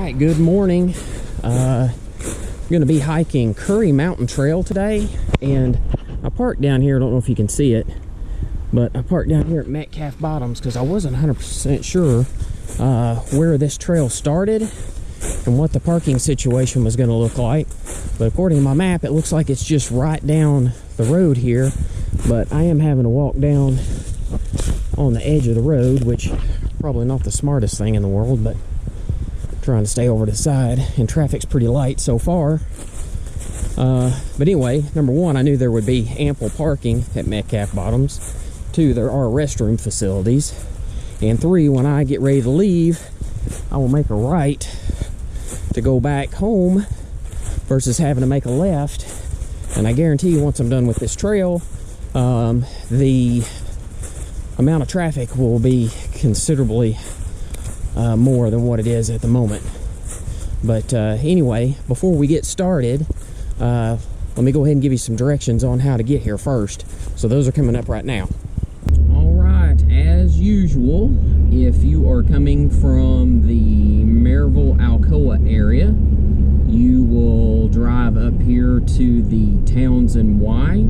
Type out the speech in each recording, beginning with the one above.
right, good morning. I'm going to be hiking Curry Mountain Trail today, and I parked down here. I don't know if you can see it, but I parked down here at Metcalf Bottoms because I wasn't 100% sure where this trail started and what the parking situation was going to look like. But according to my map, it looks like it's just right down the road here, but I am having to walk down on the edge of the road, which probably not the smartest thing in the world, but trying to stay over to the side, and traffic's pretty light so far. But anyway, number one, I knew there would be ample parking at Metcalf Bottoms. Two, there are restroom facilities. And three, when I get ready to leave, I will make a right to go back home versus having to make a left. And I guarantee you, once I'm done with this trail, the amount of traffic will be considerably more than what it is at the moment. But anyway, before we get started, let me go ahead and give you some directions on how to get here first. So those are coming up right now. All right, as usual, if you are coming from the Maryville-Alcoa area, you will drive up here to the Townsend Y.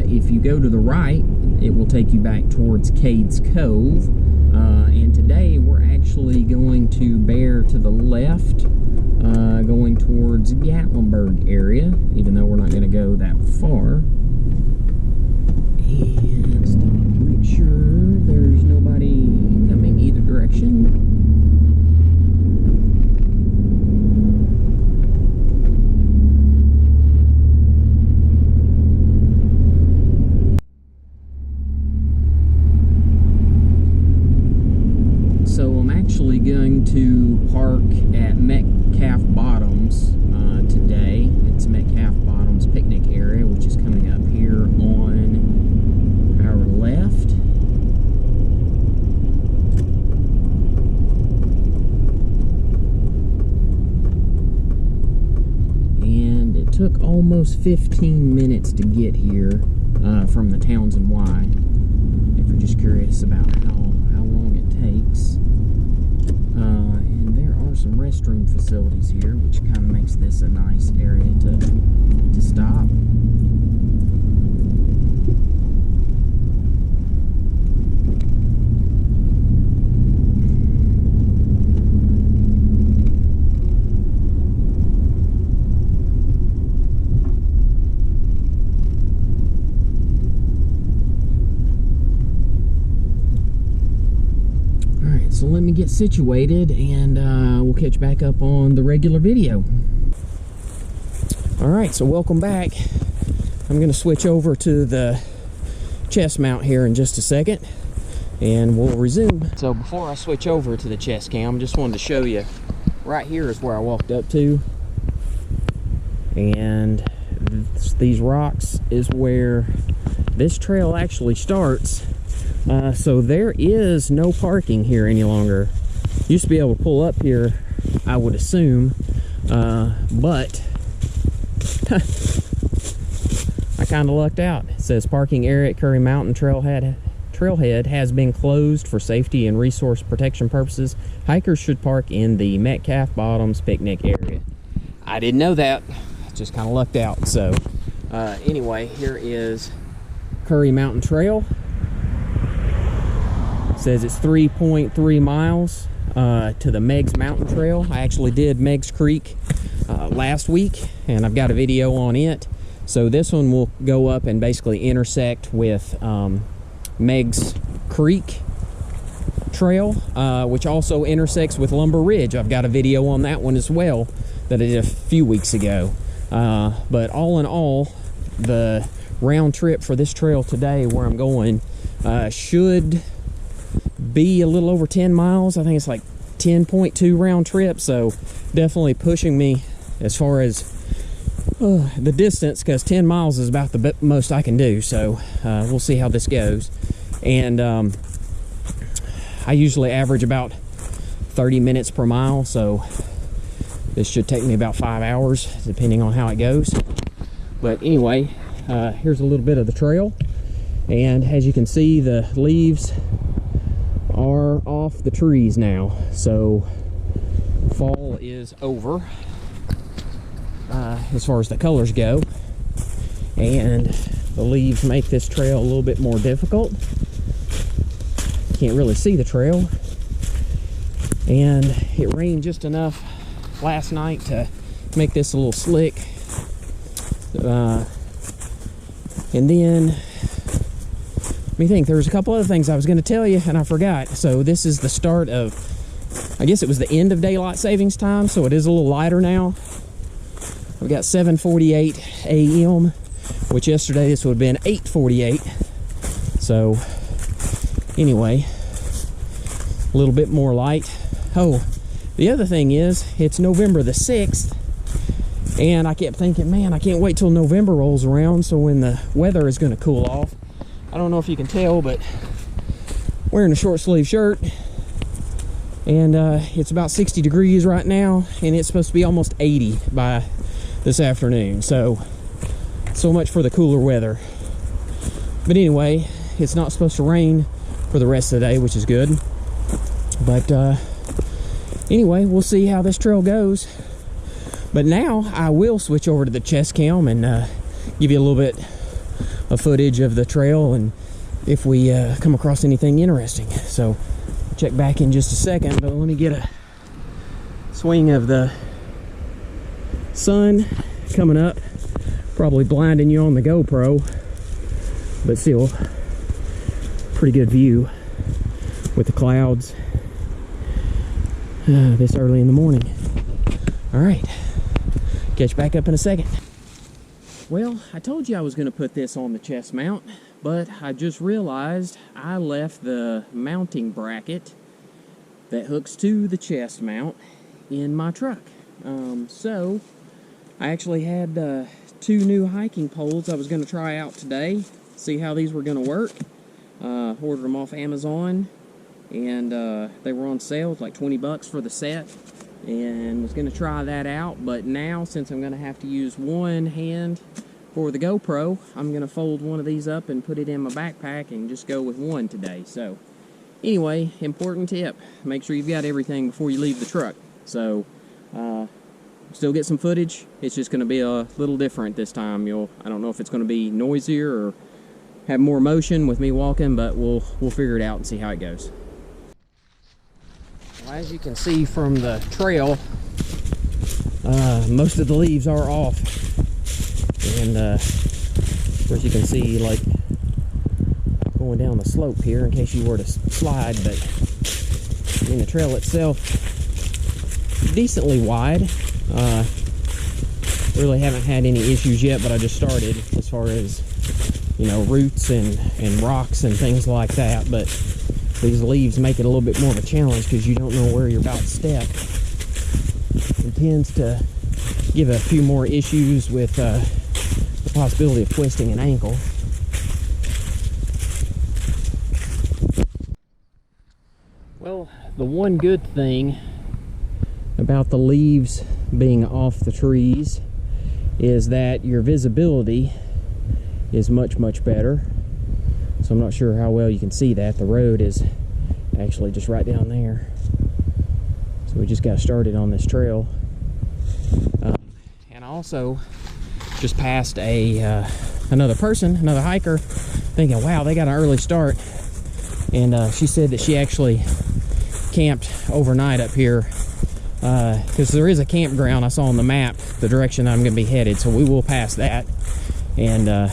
If you go to the right, it will take you back towards Cades Cove. And today we're actually going to bear to the left, going towards Gatlinburg area, even though we're not going to go that far. And stop to make sure there's nobody coming either direction. Going to park at Metcalf Bottoms today. It's Metcalf Bottoms picnic area, which is coming up here on our left. And it took almost 15 minutes to get here from the Townsend Y, if you're just curious about how long it takes. And there are some restroom facilities here, which kind of makes this a nice area to stop. So let me get situated, and we'll catch back up on the regular video. All right, so welcome back. I'm going to switch over to the chest mount here in just a second, and we'll resume. So before I switch over to the chest cam, just wanted to show you, right here is where I walked up to, and these rocks is where this trail actually starts. So there is no parking here any longer. Used to be able to pull up here, I would assume, but I kind of lucked out. It says parking area at Curry Mountain Trailhead has been closed for safety and resource protection purposes. Hikers should park in the Metcalf Bottoms picnic area. I didn't know that. Just kind of lucked out. So anyway, here is Curry Mountain Trail. Says it's 3.3 miles to the Meigs Mountain Trail. I actually did Meigs Creek last week, and I've got a video on it. So this one will go up and basically intersect with Meigs Creek Trail, which also intersects with Lumber Ridge. I've got a video on that one as well that I did a few weeks ago. But all in all, the round trip for this trail today, where I'm going, should be a little over 10 miles. I think it's like 10.2 round trip, so definitely pushing me as far as the distance, because 10 miles is about the most I can do. So we'll see how this goes. And I usually average about 30 minutes per mile, so this should take me about 5 hours depending on how it goes. But anyway, here's a little bit of the trail, and as you can see, the leaves are off the trees now. So fall is over as far as the colors go, and the leaves make this trail a little bit more difficult. Can't really see the trail, and it rained just enough last night to make this a little slick. And then let me think, there was a couple other things I was going to tell you and I forgot. So this is the start of, I guess it was the end of daylight savings time, so it is a little lighter now. We've got 7:48 a.m., which yesterday this would have been 8:48. So anyway, a little bit more light. Oh, the other thing is, it's November the 6th, and I kept thinking, man, I can't wait till November rolls around, so when the weather is going to cool off. I don't know if you can tell, but wearing a short sleeve shirt, and it's about 60 degrees right now, and it's supposed to be almost 80 by this afternoon. So much for the cooler weather. But anyway, it's not supposed to rain for the rest of the day, which is good. But anyway, we'll see how this trail goes. But now I will switch over to the chest cam and give you a little bit of footage of the trail, and if we come across anything interesting. So check back in just a second, but let me get a swing of the sun coming up, probably blinding you on the GoPro, but still pretty good view with the clouds this early in the morning. All right, catch back up in a second. Well, I told you I was going to put this on the chest mount, but I just realized I left the mounting bracket that hooks to the chest mount in my truck. So I actually had 2 new hiking poles I was going to try out today, see how these were going to work. Ordered them off Amazon, and they were on sale. It's like 20 bucks for the set, and was going to try that out. But now, since I'm going to have to use one hand for the GoPro, I'm going to fold one of these up and put it in my backpack and just go with one today. So anyway, important tip, make sure you've got everything before you leave the truck. So still get some footage. It's just going to be a little different this time. I don't know if it's going to be noisier or have more motion with me walking, but we'll figure it out and see how it goes. Well, as you can see from the trail, most of the leaves are off, and of course you can see, like, going down the slope here in case you were to slide. But I mean, the trail itself decently wide. Really haven't had any issues yet, but I just started as far as, you know, roots and rocks and things like that. But these leaves make it a little bit more of a challenge because you don't know where you're about to step. It tends to give a few more issues with the possibility of twisting an ankle. Well, the one good thing about the leaves being off the trees is that your visibility is much better. So I'm not sure how well you can see that. The road is actually just right down there. So we just got started on this trail. And I also just passed another hiker, thinking, wow, they got an early start. And she said that she actually camped overnight up here, because there is a campground I saw on the map, the direction I'm going to be headed. So we will pass that and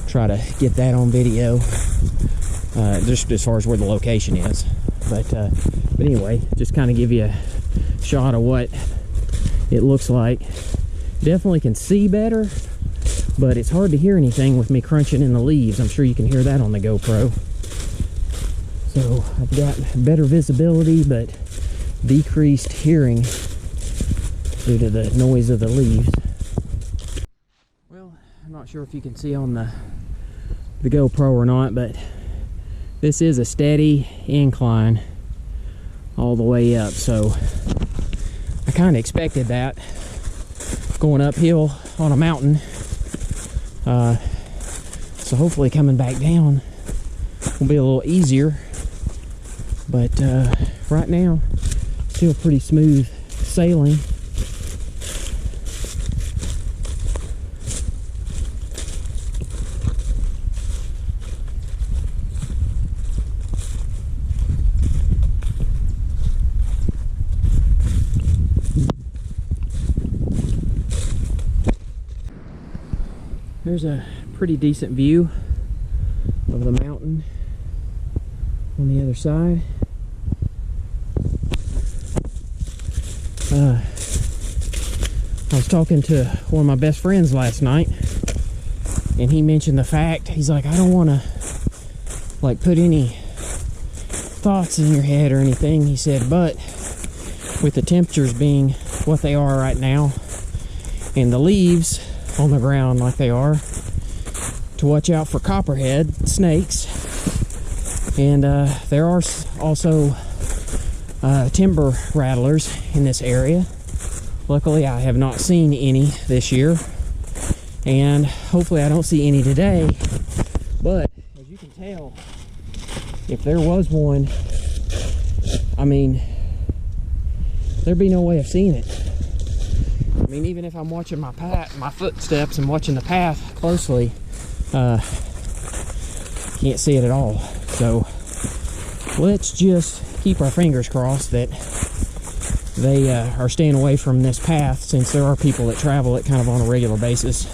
try to get that on video, just as far as where the location is. But anyway, just kind of give you a shot of what it looks like. Definitely can see better, but it's hard to hear anything with me crunching in the leaves. I'm sure you can hear that on the GoPro. So I've got better visibility, but decreased hearing due to the noise of the leaves. Well, I'm not sure if you can see on the GoPro or not, but this is a steady incline all the way up, so I kind of expected that going uphill on a mountain. So hopefully coming back down will be a little easier, but right now still pretty smooth sailing. There's a pretty decent view of the mountain on the other side. I was talking to one of my best friends last night, and he mentioned the fact, he's like, I don't want to like put any thoughts in your head or anything, he said, but with the temperatures being what they are right now and the leaves on the ground like they are, to watch out for copperhead snakes. And there are also timber rattlers in this area. Luckily, I have not seen any this year, and hopefully I don't see any today. But as you can tell, if there was one, I mean, there'd be no way of seeing it. I mean, even if I'm watching my footsteps and watching the path closely, can't see it at all. So let's just keep our fingers crossed that they are staying away from this path, since there are people that travel it kind of on a regular basis,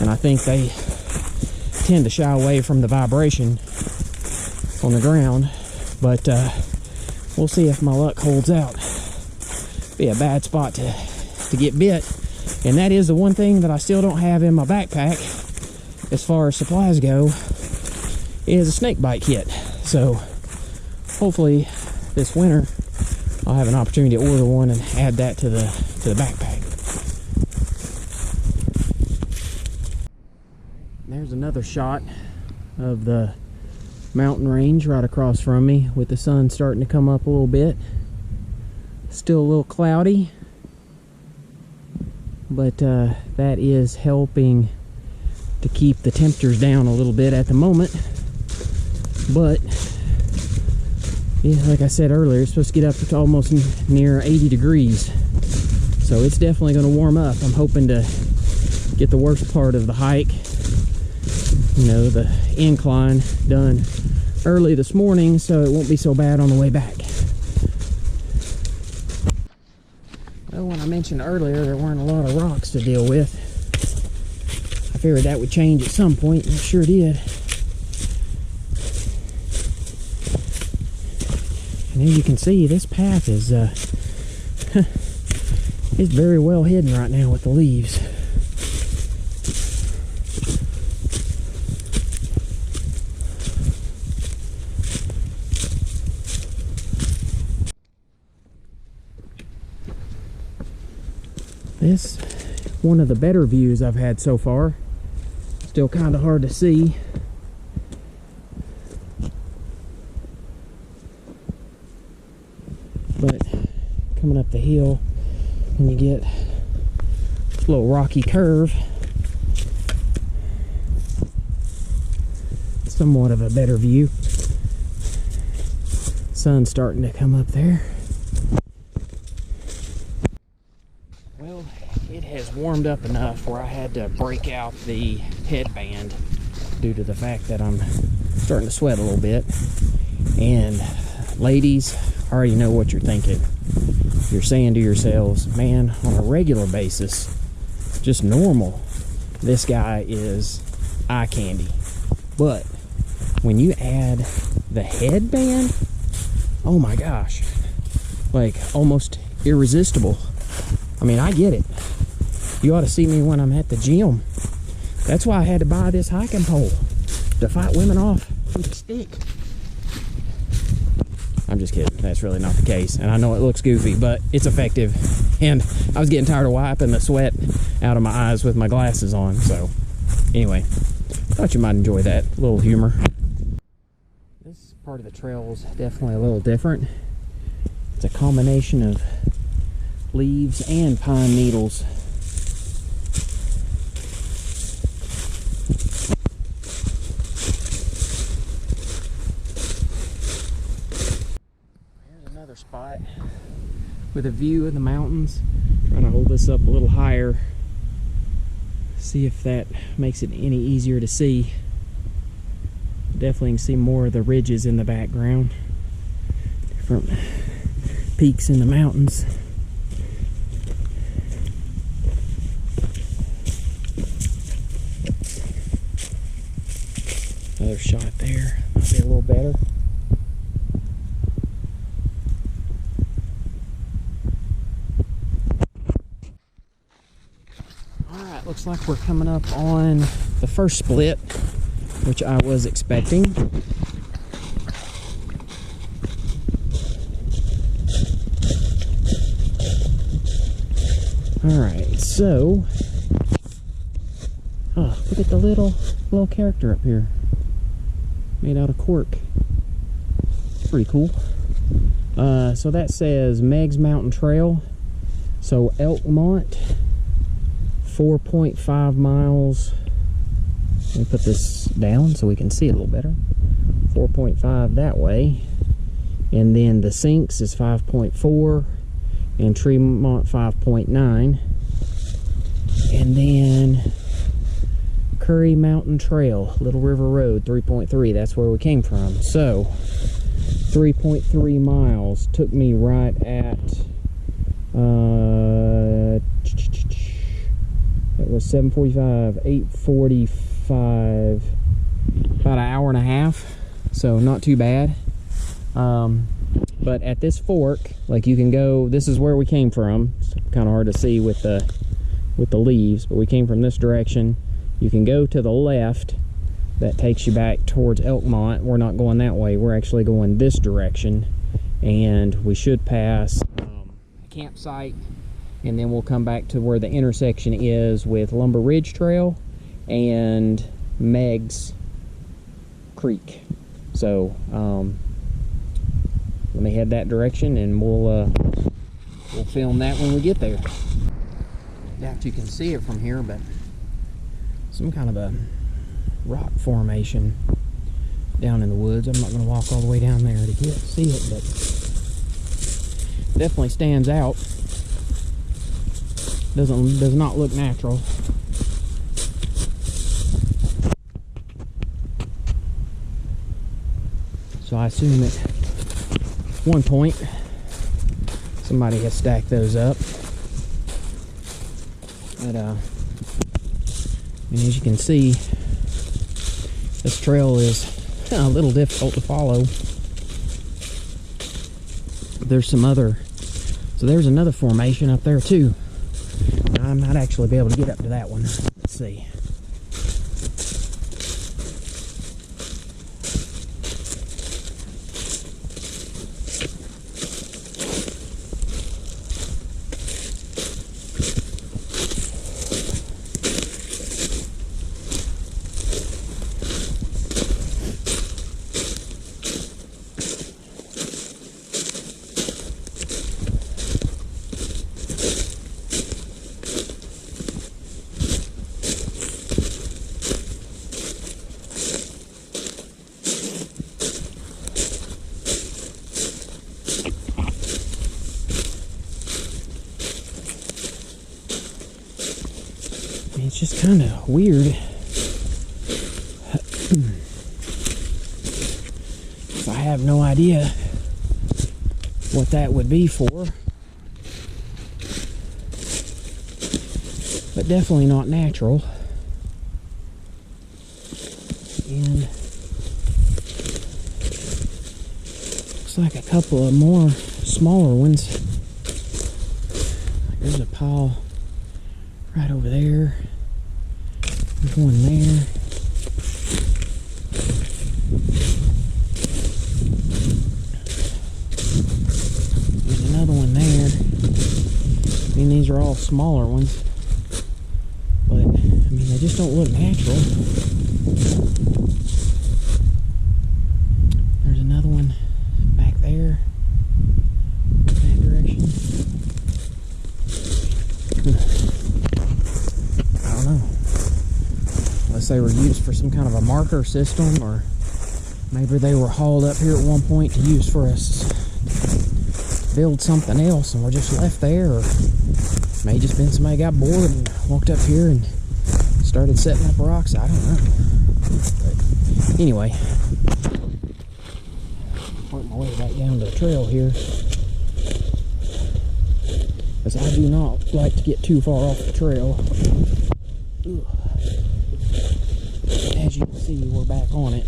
and I think they tend to shy away from the vibration on the ground. But we'll see if my luck holds out. Be a bad spot to get bit, and that is the one thing that I still don't have in my backpack as far as supplies go, is a snake bite kit. So hopefully this winter I'll have an opportunity to order one and add that to the backpack. There's another shot of the mountain range right across from me, with the sun starting to come up a little bit. Still a little cloudy, but that is helping to keep the temperatures down a little bit at the moment. But yeah, like I said earlier, it's supposed to get up to almost near 80 degrees, so it's definitely going to warm up. I'm hoping to get the worst part of the hike, you know, the incline, done early this morning, so it won't be so bad on the way back. Well, when I mentioned earlier there weren't a lot of rocks to deal with, I figured that would change at some point, and it sure did. And as you can see, this path is it's very well hidden right now with the leaves. This one of the better views I've had so far. Still kind of hard to see. But coming up the hill, when you get this little rocky curve, somewhat of a better view. Sun's starting to come up there. Well, it has warmed up enough where I had to break out the headband due to the fact that I'm starting to sweat a little bit. And ladies, I already know what you're thinking. You're saying to yourselves, man, on a regular basis, just normal, this guy is eye candy. But when you add the headband, oh my gosh, like almost irresistible. I mean, I get it. You ought to see me when I'm at the gym. That's why I had to buy this hiking pole, to fight women off with a stick. I'm just kidding. That's really not the case. And I know it looks goofy, but it's effective. And I was getting tired of wiping the sweat out of my eyes with my glasses on. So anyway, thought you might enjoy that little humor. This part of the trail is definitely a little different. It's a combination of leaves and pine needles. Spot with a view of the mountains. Trying to hold this up a little higher. See if that makes it any easier to see. Definitely can see more of the ridges in the background. Different peaks in the mountains. Another shot there. Might be a little better. Alright, looks like we're coming up on the first split, which I was expecting. Alright, so look at the little character up here. Made out of cork. Pretty cool. So that says Meigs Mountain Trail. So Elkmont, 4.5 miles. Let me put this down so we can see it a little better. 4.5 that way. And then the Sinks is 5.4. And Tremont 5.9. And then Curry Mountain Trail, Little River Road, 3.3. That's where we came from. So 3.3 miles took me right at it was 7:45, 8:45, about an hour and a half. So not too bad. But at this fork, like you can go, this is where we came from. It's kind of hard to see with the leaves, but we came from this direction. You can go to the left. That takes you back towards Elkmont. We're not going that way. We're actually going this direction. And we should pass a campsite. And then we'll come back to where the intersection is with Lumber Ridge Trail and Meigs Creek. So, let me head that direction and we'll film that when we get there. Doubt you can see it from here, but some kind of a rock formation down in the woods. I'm not going to walk all the way down there to see it, but definitely stands out. Does not look natural. So I assume at one point somebody has stacked those up. But and as you can see, this trail is a little difficult to follow. There's some other, so there's another formation up there too. I might actually be able to get up to that one. Let's see. It's just kind of weird. I have no idea what that would be for, but definitely not natural. And looks like a couple of more smaller ones. There's a pile right over there. There's one there. There's another one there. I mean, these are all smaller ones, but I mean, they just don't look natural. There's another one back there, that direction. I don't know. Unless they were used for some kind of a marker system, or maybe they were hauled up here at one point to use for us build something else and we're just left there, or may just been somebody got bored and walked up here and started setting up rocks. I don't know. But anyway, work my way back down the trail here, because I do not like to get too far off the trail. Ugh. As you can see, we're back on it.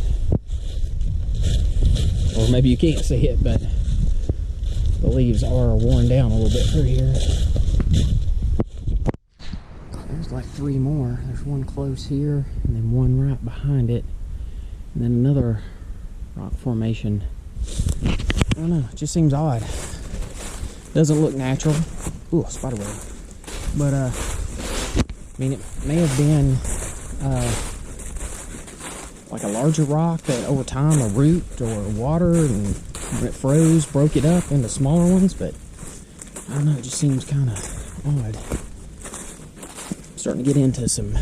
Or maybe you can't see it, but the leaves are worn down a little bit through here. There's like 3 more. There's one close here, and then one right behind it, and then another rock formation. I don't know, it just seems odd. Doesn't look natural. Ooh, a spider web. But I mean, it may have been like a larger rock that over time a root or water, and when it froze, broke it up into smaller ones. But I don't know, it just seems kind of odd. I'm starting to get into some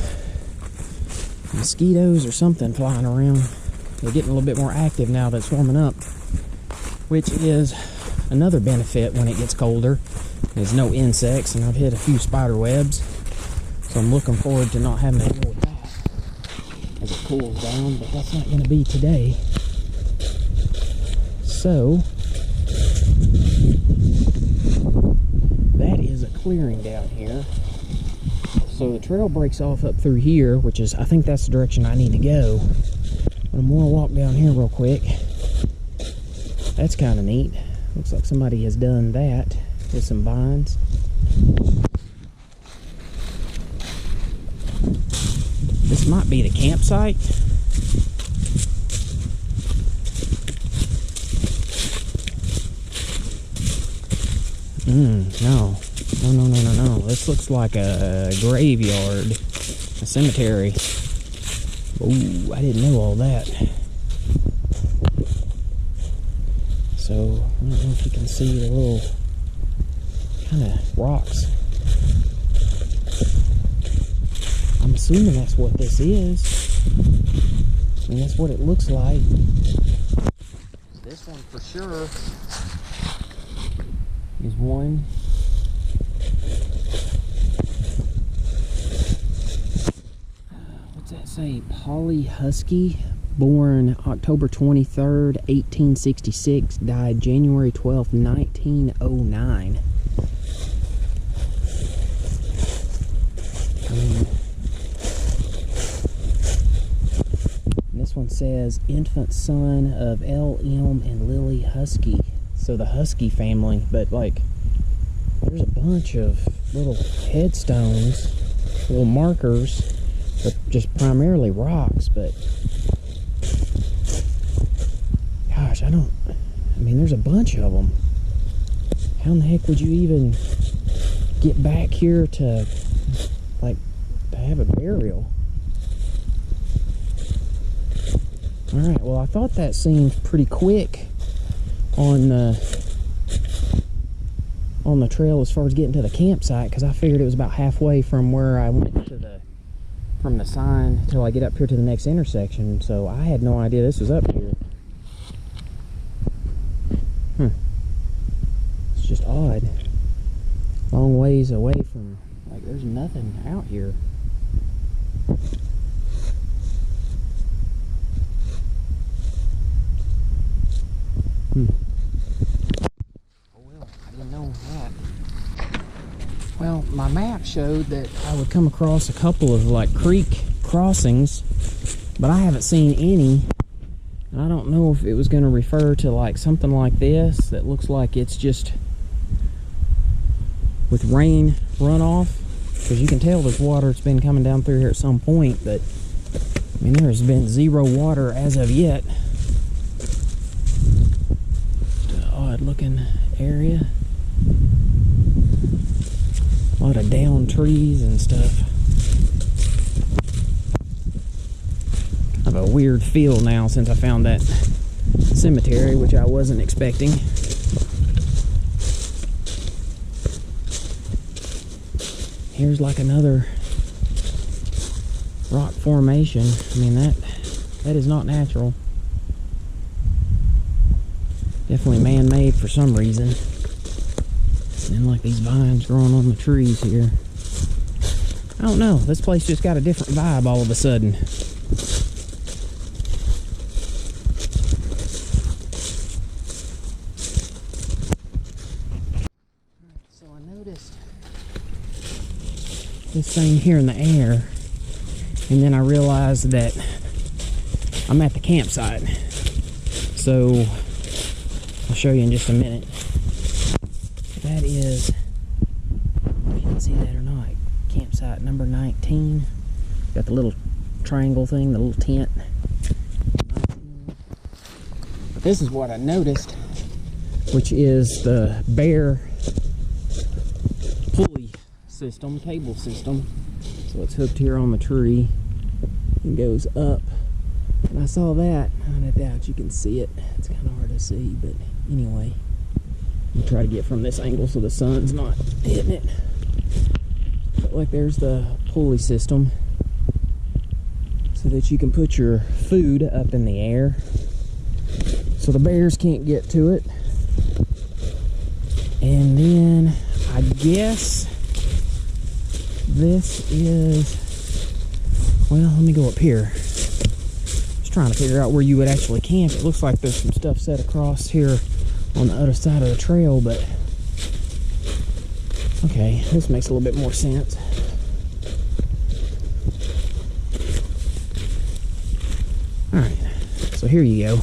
mosquitoes or something flying around. They're getting a little bit more active now that it's warming up, which is another benefit when it gets colder. There's no insects, and I've hit a few spider webs, so I'm looking forward to not having to deal with that as it cools down, but that's not going to be today. So that is a clearing down here. So the trail breaks off up through here, which is, I think that's the direction I need to go. But I'm going to walk down here real quick. That's kind of neat. Looks like somebody has done that with some vines. This might be the campsite. No. No. This looks like a graveyard, a cemetery. Ooh, I didn't know all that. So, I don't know if you can see the little kind of rocks. I'm assuming that's what this is. I mean, that's what it looks like. This one for sure is one. What's that say? Polly Husky, born October 23rd, 1866, died January 12th, 1909. This one says infant son of L.M. and Lily Husky. So the Husky family, but like there's a bunch of little headstones, little markers, but just primarily rocks. But gosh, I mean, there's a bunch of them. How in the heck would you even get back here to have a burial? Alright, well, I thought that seemed pretty quick on the trail as far as getting to the campsite, because I figured it was about halfway from where I went to from the sign till I get up here to the next intersection. So I had no idea this was up here. It's just odd. Long ways away from, like, there's nothing out here. Oh well, I didn't know that. Well, my map showed that I would come across a couple of like creek crossings, but I haven't seen any. I don't know if it was going to refer to like something like this that looks like it's just with rain runoff, because you can tell there's water that's been coming down through here at some point, but I mean, there has been zero water as of yet. Just an odd looking area. A lot of down trees and stuff. Kind of a weird feel now since I found that cemetery, which I wasn't expecting. Here's like another rock formation. I mean, that is not natural. Definitely man-made for some reason. And then like these vines growing on the trees here. I don't know, this place just got a different vibe all of a sudden. So I noticed this thing here in the air, and then I realized that I'm at the campsite. So I'll show you in just a minute. That is, if you can see that or not, campsite number 19. Got the little triangle thing, the little tent. 19. But this is what I noticed, which is the bare pulley system, cable system. So it's hooked here on the tree and goes up. And I saw that. I doubt you can see it. It's kind of hard to see, but anyway. I'll try to get from this angle so the sun's not hitting it. But like there's the pulley system so that you can put your food up in the air so the bears can't get to it. And then I guess this is, well, let me go up here. Just trying to figure out where you would actually camp. It looks like there's some stuff set across here on the other side of the trail, but okay, this makes a little bit more sense. Alright, so here you go.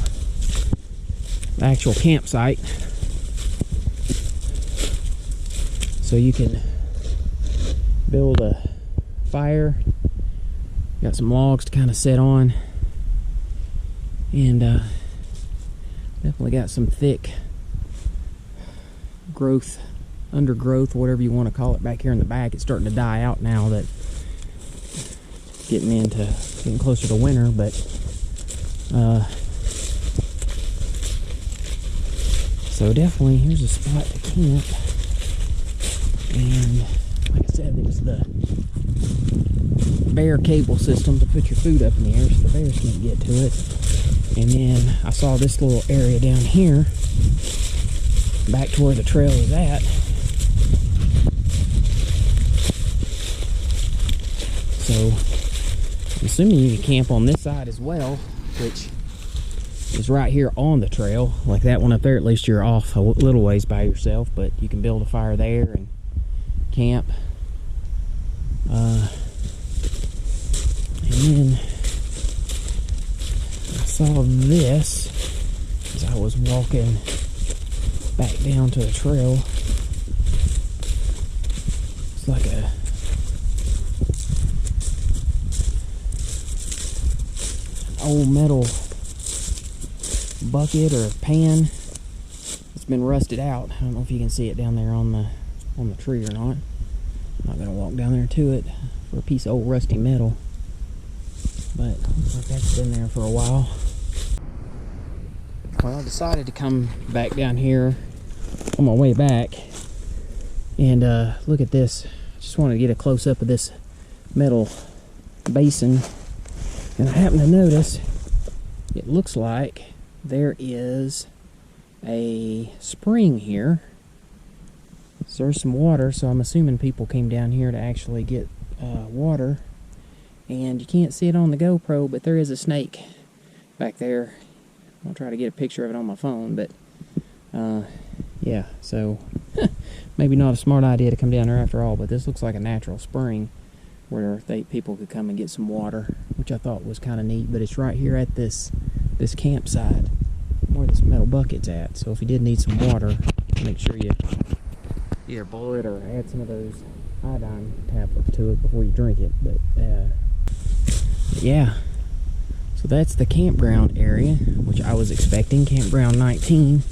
The actual campsite. So you can build a fire. Got some logs to kind of set on. And definitely got some thick growth, undergrowth, whatever you want to call it, back here in the back. It's starting to die out now that getting closer to winter, but so definitely here's a spot to camp. And like I said, there's the bear cable system to put your food up in the air so the bears can't get to it. And then I saw this little area down here back to where the trail is at. So I'm assuming you can camp on this side as well, which is right here on the trail. Like that one up there, at least you're off a little ways by yourself, but you can build a fire there and camp. And then I saw this as I was walking back down to the trail. It's like a old metal bucket or pan. It's been rusted out. I don't know if you can see it down there on the tree or not. I'm not gonna walk down there to it for a piece of old rusty metal, but looks like that's been there for a while. Well, I decided to come back down here on my way back and look at this. Just wanted to get a close-up of this metal basin, and I happened to notice it looks like there is a spring here. So there's some water, so I'm assuming people came down here to actually get water. And you can't see it on the GoPro, but there is a snake back there. I'll try to get a picture of it on my phone, but yeah, so maybe not a smart idea to come down there after all, but this looks like a natural spring where people could come and get some water, which I thought was kind of neat. But it's right here at this campsite where this metal bucket's at. So if you did need some water, make sure you either boil it or add some of those iodine tablets to it before you drink it. But yeah, so that's the campground area, which I was expecting, campground 19.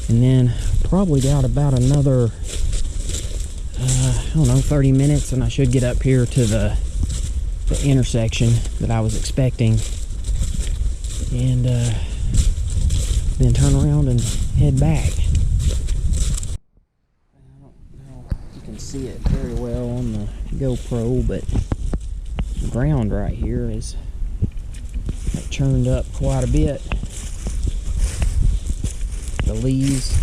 And then probably got about another I don't know, 30 minutes, and I should get up here to the intersection that I was expecting, and then turn around and head back. I don't know if you can see it very well on the GoPro, but the ground right here is like churned up quite a bit. The leaves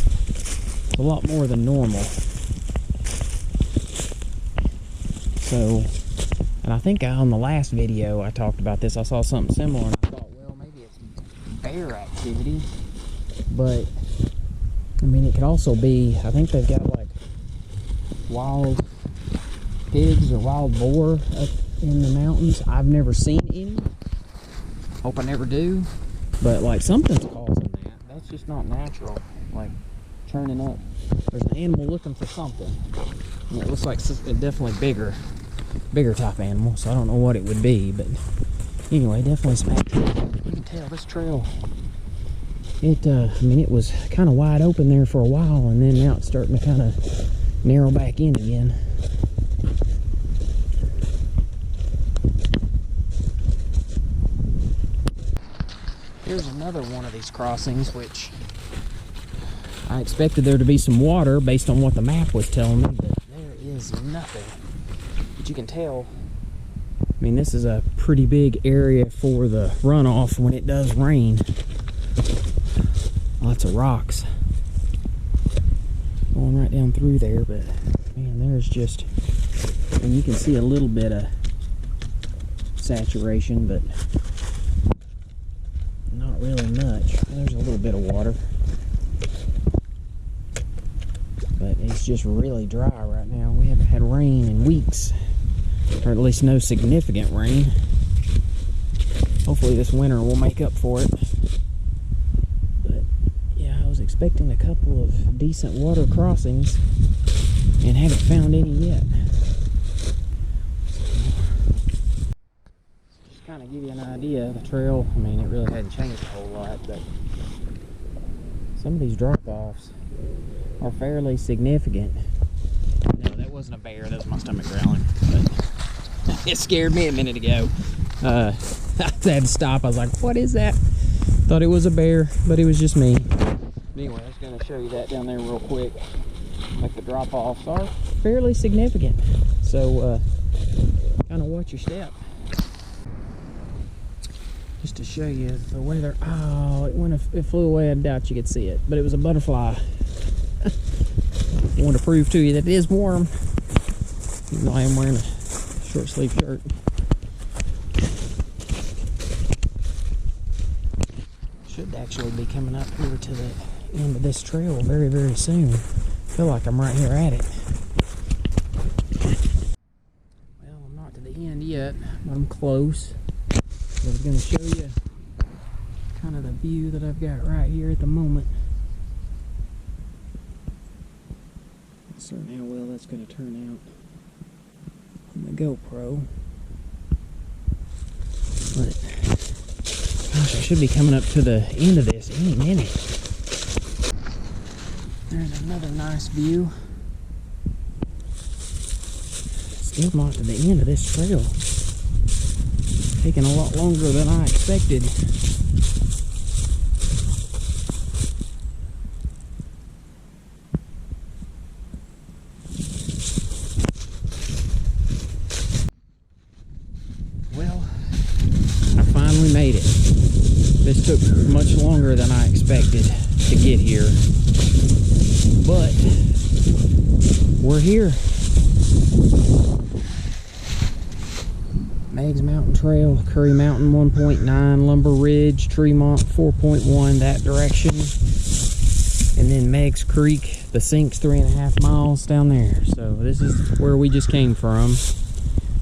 a lot more than normal. So, and I think on the last video I talked about this, I saw something similar and I thought, well, maybe it's bear activity, but I mean, it could also be, I think they've got like wild pigs or wild boar up in the mountains. I've never seen any. Hope I never do. But like something's causing that. That's just not natural. Like churning up. There's an animal looking for something. And it looks like a definitely bigger type animal. So I don't know what it would be. But anyway, definitely some activity. You can tell this trail. I mean, it was kind of wide open there for a while, and then now it's starting to kind of narrow back in again. Here's another one of these crossings, which I expected there to be some water based on what the map was telling me, but there is nothing. But you can tell, I mean, this is a pretty big area for the runoff when it does rain. Lots of rocks going right down through there, but man, there's just, and you can see a little bit of saturation, but not really much. There's a little bit of water, but it's just really dry right now. We haven't had rain in weeks, or at least no significant rain. Hopefully this winter will make up for it. Expecting a couple of decent water crossings and haven't found any yet. Just kind of give you an idea of the trail. I mean, it really hadn't changed a whole lot, but some of these drop-offs are fairly significant. No, that wasn't a bear. That was my stomach growling. But it scared me a minute ago. I had to stop. I was like, what is that? Thought it was a bear, but it was just me. Anyway, I was going to show you that down there real quick. Like the drop-offs are fairly significant. So, kind of watch your step. Just to show you the weather. Oh, it flew away. I doubt you could see it. But it was a butterfly. I want to prove to you that it is warm. Even though I am wearing a short sleeve shirt. Should actually be coming up here to the end of this trail very, very soon. I feel like I'm right here at it. Well, I'm not to the end yet, but I'm close. I was going to show you kind of the view that I've got right here at the moment. Not certain how well that's going to turn out on the GoPro. But gosh, I should be coming up to the end of this any minute. There's another nice view. Still not to the end of this trail. Taking a lot longer than I expected. Well, I finally made it. This took much longer than I expected to get here. But we're here. Meigs Mountain Trail, Curry Mountain 1.9, Lumber Ridge, Tremont 4.1, that direction. And then Meigs Creek, the sink's 3.5 miles down there. So this is where we just came from.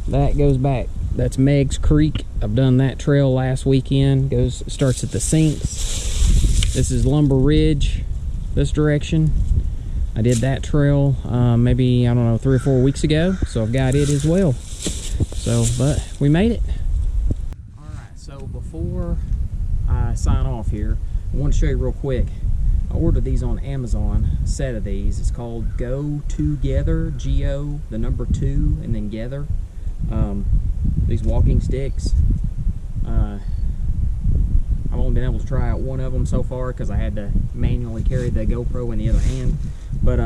That goes back. That's Meigs Creek. I've done that trail last weekend. Starts at the sinks. This is Lumber Ridge, this direction. I did that trail maybe, I don't know, 3 or 4 weeks ago. So I've got it as well. So, but we made it. Alright, so before I sign off here, I want to show you real quick. I ordered these on Amazon, a set of these. It's called Go Together, G-O, the number 2, and then Gether. These walking sticks. I've only been able to try out one of them so far because I had to manually carry the GoPro in the other hand. But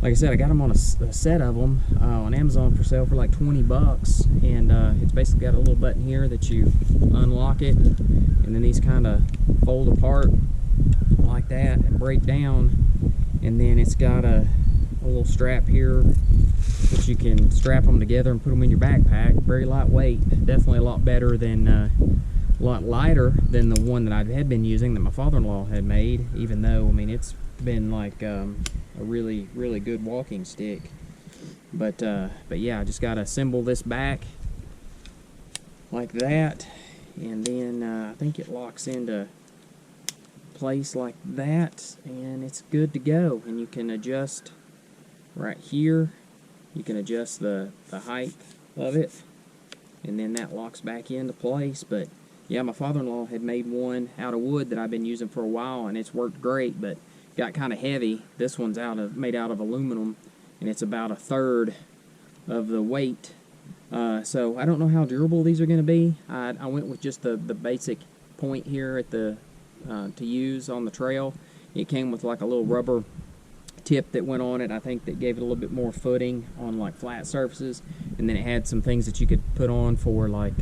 like I said, I got them on a set of them on Amazon for sale for like 20 bucks. And it's basically got a little button here that you unlock it. And then these kind of fold apart like that and break down. and then it's got a little strap here that you can strap them together and put them in your backpack. Very lightweight, definitely a lot better than a lot lighter than the one that I had been using that my father-in-law had made, even though, I mean, it's been like a really good walking stick. But yeah, I just got to assemble this back like that, and then I think it locks into place like that, and it's good to go. And you can adjust right here, you can adjust the height of it, and then that locks back into place. But yeah, my father-in-law had made one out of wood that I've been using for a while, and it's worked great, but got kind of heavy. This one's made out of aluminum, and it's about 1/3 of the weight. So I don't know how durable these are going to be. I went with just the basic point here at the to use on the trail. It came with like a little rubber tip that went on it. I think that gave it a little bit more footing on like flat surfaces, and then it had some things that you could put on for like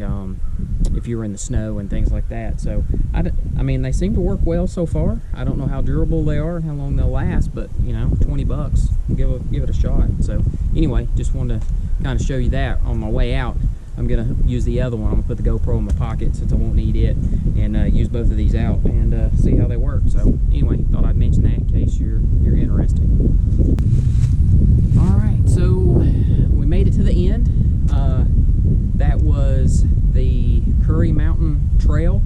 if you were in the snow and things like that. So I mean, they seem to work well so far. I don't know how durable they are, how long they'll last, but you know, $20, give it a shot. So anyway, just wanted to kind of show you that on my way out. I'm gonna use the other one. I'm gonna put the GoPro in my pocket since I won't need it, and use both of these out and see how they work. So anyway, thought I'd mention that in case you're interested. All right, so we made it to the end. That was the Curry Mountain Trail.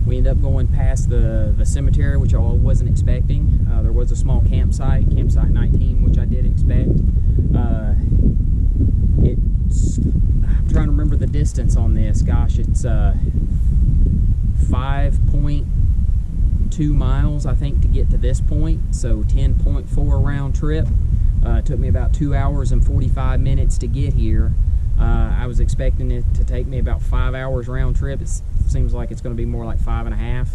We ended up going past the cemetery, which I wasn't expecting. There was a small campsite 19, which I did expect. I'm trying to remember the distance on this. Gosh, it's 5.2 miles, I think, to get to this point. So 10.4 round trip. It took me about 2 hours and 45 minutes to get here. I was expecting it to take me about 5 hours round trip. It seems like it's going to be more like 5.5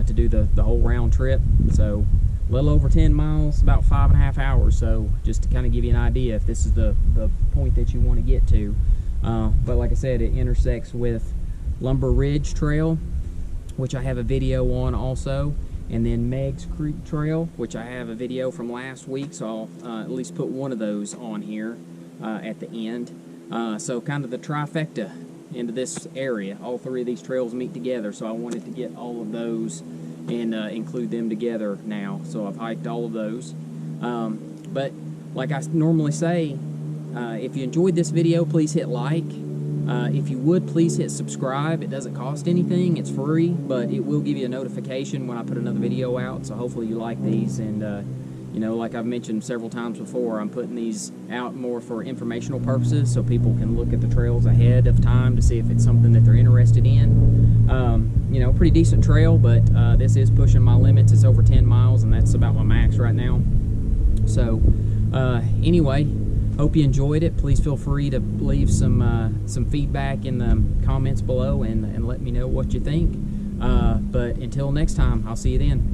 to do the whole round trip. So a little over 10 miles, about 5.5 hours. So just to kind of give you an idea if this is the point that you want to get to. But like I said, it intersects with Lumber Ridge Trail, which I have a video on also, and then Meigs Creek Trail, which I have a video from last week, so I'll at least put one of those on here at the end. So kind of the trifecta into this area. All three of these trails meet together, so I wanted to get all of those and include them together now. So I've hiked all of those. But like I normally say, if you enjoyed this video, please hit like. If you would, please hit subscribe. It doesn't cost anything, it's free, but it will give you a notification when I put another video out. So hopefully you like these, and you know, like I've mentioned several times before, I'm putting these out more for informational purposes, so people can look at the trails ahead of time to see if it's something that they're interested in. You know, pretty decent trail, but this is pushing my limits. It's over 10 miles, and that's about my max right now. So anyway, hope you enjoyed it. Please feel free to leave some feedback in the comments below and let me know what you think. But until next time, I'll see you then.